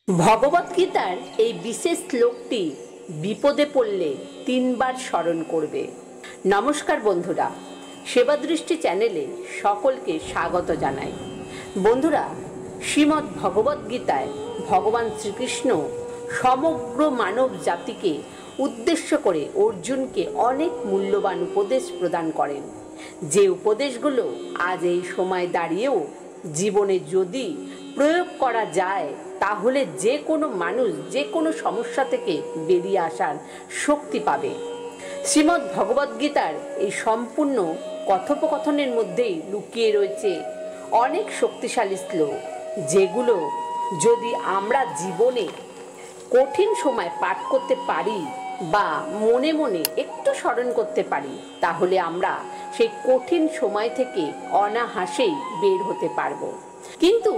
ভগবদ্গীতার এই বিশেষ শ্লোকটি বিপদে পড়লে ৩ বার স্মরণ করবে। নমস্কার বন্ধুরা, সেবা দৃষ্টি চ্যানেলে সকলকে স্বাগত জানাই। বন্ধুরা, শ্রীমদ্ ভগবদ্গীতায় ভগবান শ্রীকৃষ্ণ সমগ্র মানব জাতিকে উদ্দেশ্য করে অর্জুনকে অনেক মূল্যবান উপদেশ প্রদান করেন, যে উপদেশগুলো আজ এই সময় দাঁড়িয়েও জীবনে যদি প্রয়োগ করা যায় তাহলে যে কোনো মানুষ যে কোনো সমস্যা থেকে বেরিয়ে আসার শক্তি পাবে। শ্রীমদ্ ভগবদ্গীতার এই সম্পূর্ণ কথোপকথনের মধ্যেই লুকিয়ে রয়েছে অনেক শক্তিশালী শ্লোক, যেগুলো যদি আমরা জীবনে কঠিন সময় পাঠ করতে পারি বা মনে মনে একটু স্মরণ করতে পারি, তাহলে আমরা সেই কঠিন সময় থেকে অনায়াসেই বের হতে পারবো। কিন্তু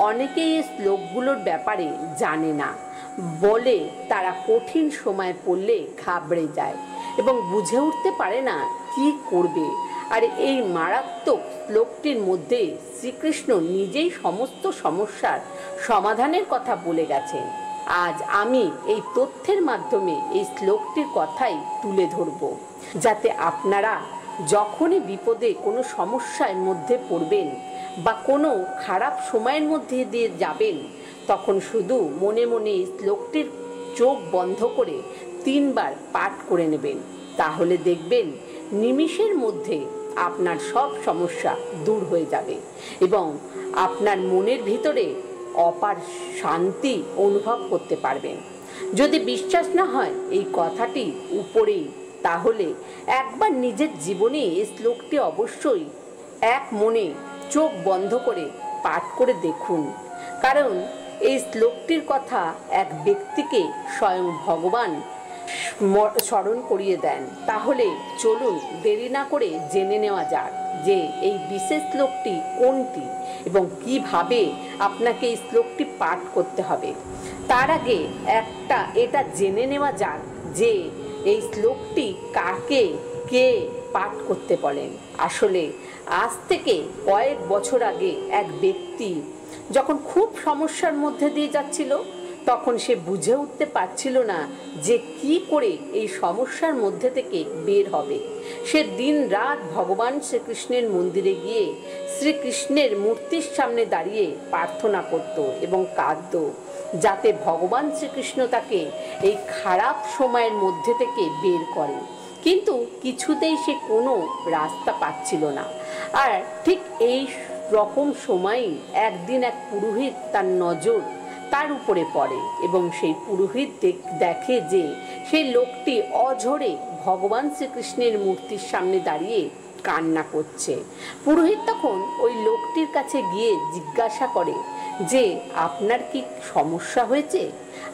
অনেকেই এই শ্লোকগুলোর ব্যাপারে জানে না বলে তারা কঠিন সময় পড়লে ঘাবড়ে যায় এবং বুঝে উঠতে পারে না কি করবে। আর এই মারাত্মক শ্লোকটির মধ্যে শ্রীকৃষ্ণ নিজেই সমস্ত সমস্যার সমাধানের কথা বলে গেছেন। আজ আমি এই তথ্যের মাধ্যমে এই শ্লোকটির কথাই তুলে ধরব, যাতে আপনারা যখনই বিপদে কোনো সমস্যার মধ্যে পড়বেন বা কোনো খারাপ সময়ের মধ্যে দিয়ে যাবেন, তখন শুধু মনে মনে শ্লোকটির চোখ বন্ধ করে ৩ বার পাঠ করে নেবেন। তাহলে দেখবেন নিমিষের মধ্যে আপনার সব সমস্যা দূর হয়ে যাবে এবং আপনার মনের ভিতরে অপার শান্তি অনুভব করতে পারবেন। যদি বিশ্বাস না হয় এই কথাটি উপরেই, তাহলে একবার নিজের জীবনে এই শ্লোকটি অবশ্যই এক মনে চোখ বন্ধ করে পাঠ করে দেখুন, কারণ এই শ্লোকটির কথা এক ব্যক্তিকে স্বয়ং ভগবান স্মরণ করিয়ে দেন। তাহলে চলুন দেরি না করে জেনে নেওয়া যাক যে এই বিশেষ শ্লোকটি কোনটি এবং কিভাবে আপনাকে এই শ্লোকটি পাঠ করতে হবে। তার আগে এটা জেনে নেওয়া যাক যে এই শ্লোকটি কাকে কে পাঠ করতে বলেন। আসলে আজ থেকে কয়েক বছর আগে এক ব্যক্তি যখন খুব সমস্যার মধ্যে দিয়ে যাচ্ছিল, তখন সে বুঝে উঠতে পারছিল না যে কি করে এই সমস্যার মধ্যে থেকে বের হবে। সে দিন রাত ভগবান শ্রীকৃষ্ণের মন্দিরে গিয়ে শ্রীকৃষ্ণের মূর্তির সামনে দাঁড়িয়ে প্রার্থনা করত এবং কাঁদত, যাতে ভগবান শ্রীকৃষ্ণ তাকে এই খারাপ সময়ের মধ্যে থেকে বের করে। কিন্তু কিছুতেই সে কোনো রাস্তা পাচ্ছিল না। আর ঠিক এই রকম সময়ই একদিন এক পুরোহিত তার নজর তার উপরে পড়ে এবং সেই পুরোহিত দেখে যে সেই লোকটি অঝরে ভগবান শ্রীকৃষ্ণের মূর্তির সামনে দাঁড়িয়ে কান্না করছে। পুরোহিত তখন ওই লোকটির কাছে গিয়ে জিজ্ঞাসা করে যে আপনার কি সমস্যা হয়েছে,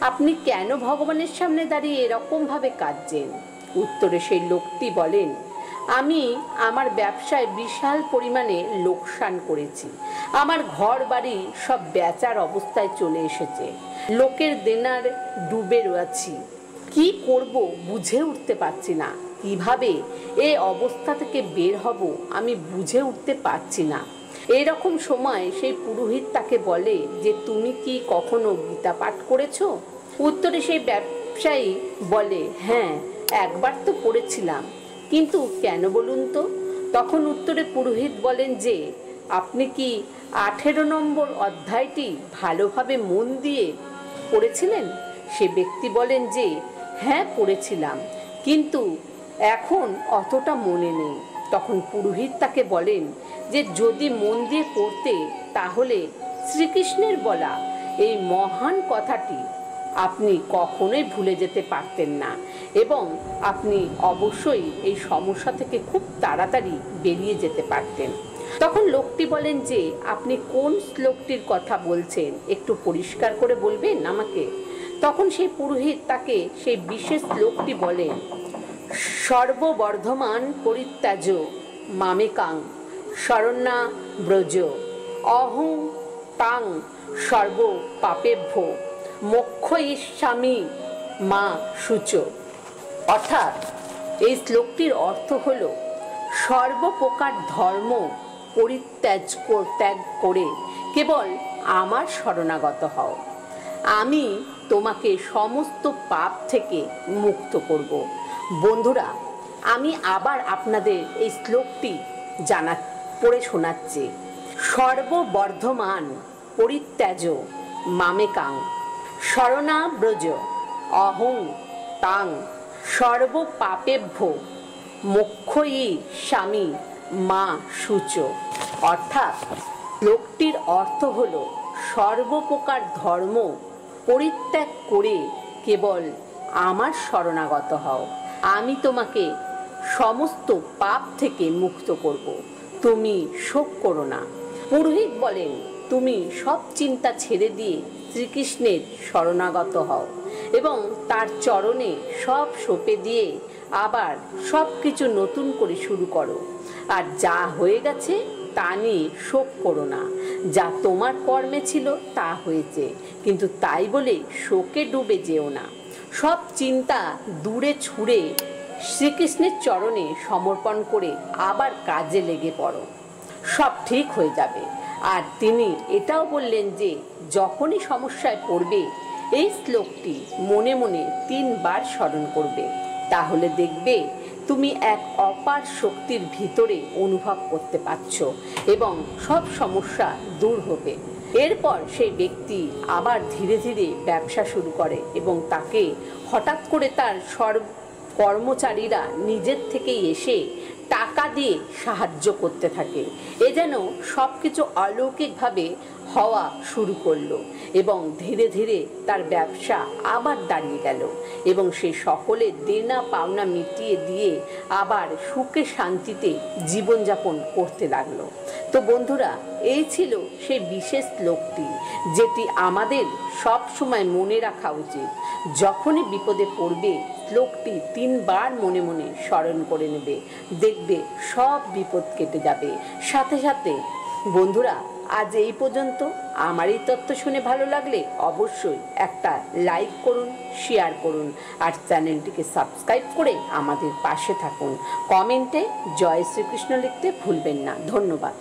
আপনি কেন ভগবানের সামনে দাঁড়িয়ে এরকমভাবে কাঁদছেন? উত্তরে সেই লোকটি বলেন, আমি আমার ব্যবসায় বিশাল পরিমাণে লোকসান করেছি, আমার ঘর বাড়ি সব বেচার অবস্থায় চলে এসেছে, লোকের দেনার ডুবে রয়েছি, কি করব বুঝে উঠতে পারছি না, কিভাবে এই অবস্থা থেকে বের হব আমি বুঝে উঠতে পারছি না। এইরকম সময় সেই পুরোহিত তাকে বলে যে তুমি কি কখনো গীতা পাঠ করেছো? উত্তরে সেই ব্যবসায়ী বলে, হ্যাঁ, একবার তো পড়েছিলাম, কিন্তু কেন বলুন তো? তখন উত্তরে পুরোহিত বলেন যে আপনি কি 18 নম্বর অধ্যায়টি ভালোভাবে মন দিয়ে পড়েছিলেন? সে ব্যক্তি বলেন যে হ্যাঁ পড়েছিলাম, কিন্তু এখন অতটা মনে নেই। তখন পুরোহিত তাকে বলেন যে যদি মন দিয়ে পড়তে, তাহলে শ্রীকৃষ্ণের বলা এই মহান কথাটি আপনি কখনোই ভুলে যেতে পারতেন না এবং আপনি অবশ্যই এই সমস্যা থেকে খুব তাড়াতাড়ি বেরিয়ে যেতে পারতেন। তখন লোকটি বলেন যে আপনি কোন শ্লোকটির কথা বলছেন, একটু পরিষ্কার করে বলবেন আমাকে? তখন সেই পুরোহিত তাকে সেই বিশেষ শ্লোকটি বলেন, সর্ববর্ধমান পরিত্যাজ মামেকাং শরণ্যা ব্রজ অহং তাং সর্ব পাপেভ্য মোক্ষয়িষ্যামি মা শুচ। অর্থাৎ এই শ্লোকটির অর্থ হল সর্বপ্রকার ধর্ম ত্যাগ করে কেবল আমার শরণাগত হও, আমি তোমাকে সমস্ত পাপ থেকে মুক্ত করব। বন্ধুরা, আমি আবার আপনাদের এই শ্লোকটি পড়ে শোনাচ্ছি। সর্ববর্ধমান পরিত্যাজ মামেকাং শরণাব্রজ অহং তাং সর্বপাপেভ্য মোক্ষয়ী স্বামী মা শুচ। অর্থাৎ শ্লোকটির অর্থ হল সর্বপ্রকার ধর্ম পরিত্যাগ করে কেবল আমার শরণাগত হও, আমি তোমাকে সমস্ত পাপ থেকে মুক্ত করব, তুমি শোক করো না। পুরোহিত বলেন, তুমি সব চিন্তা ছেড়ে দিয়ে শ্রীকৃষ্ণের শরণাগত হও এবং তার চরণে সব সঁপে দিয়ে আবার সব কিছু নতুন করে শুরু করো। আর যা হয়ে গেছে তা নিয়ে শোক করো না। যা তোমার কর্মে ছিল তা হয়েছে, কিন্তু তাই বলে শোকে ডুবে যেও না। সব চিন্তা দূরে ছুঁড়ে শ্রীকৃষ্ণের চরণে সমর্পণ করে আবার কাজে লেগে পড়ো, সব ঠিক হয়ে যাবে। আর তিনি এটাও বললেন যে যখনই সমস্যায় পড়বে এই শ্লোকটি মনে মনে 3 বার স্মরণ করবে, তাহলে দেখবে তুমি এক অপার শক্তির ভিতরে অনুভব করতে পারছ এবং সব সমস্যা দূর হবে। এরপর সেই ব্যক্তি আবার ধীরে ধীরে ব্যবসা শুরু করে এবং তাকে হঠাৎ করে তার কর্মচারীরা নিজের থেকেই এসে টাকা দিয়ে সাহায্য করতে থাকে। এ যেন সব কিছু অলৌকিকভাবে হওয়া শুরু করলো এবং ধীরে ধীরে তার ব্যবসা আবার দাঁড়িয়ে গেল এবং সে সকলের দেনা পাওনা মিটিয়ে দিয়ে আবার সুখে শান্তিতে জীবনযাপন করতে লাগলো। তো বন্ধুরা, এই ছিল সেই বিশেষ শ্লোকটি যেটি আমাদের সব সময় মনে রাখা উচিত। যখনই বিপদে পড়বে শ্লোকটি 3 বার মনে মনে স্মরণ করে নেবে, দেখবে সব বিপদ কেটে যাবে। সাথে সাথে বন্ধুরা, আজ এই পর্যন্ত। আমার এই তথ্য শুনে ভালো লাগলে অবশ্যই একটা লাইক করুন, শেয়ার করুন আর চ্যানেলটিকে সাবস্ক্রাইব করে আমাদের পাশে থাকুন। কমেন্টে জয় শ্রীকৃষ্ণ লিখতে ভুলবেন না। ধন্যবাদ।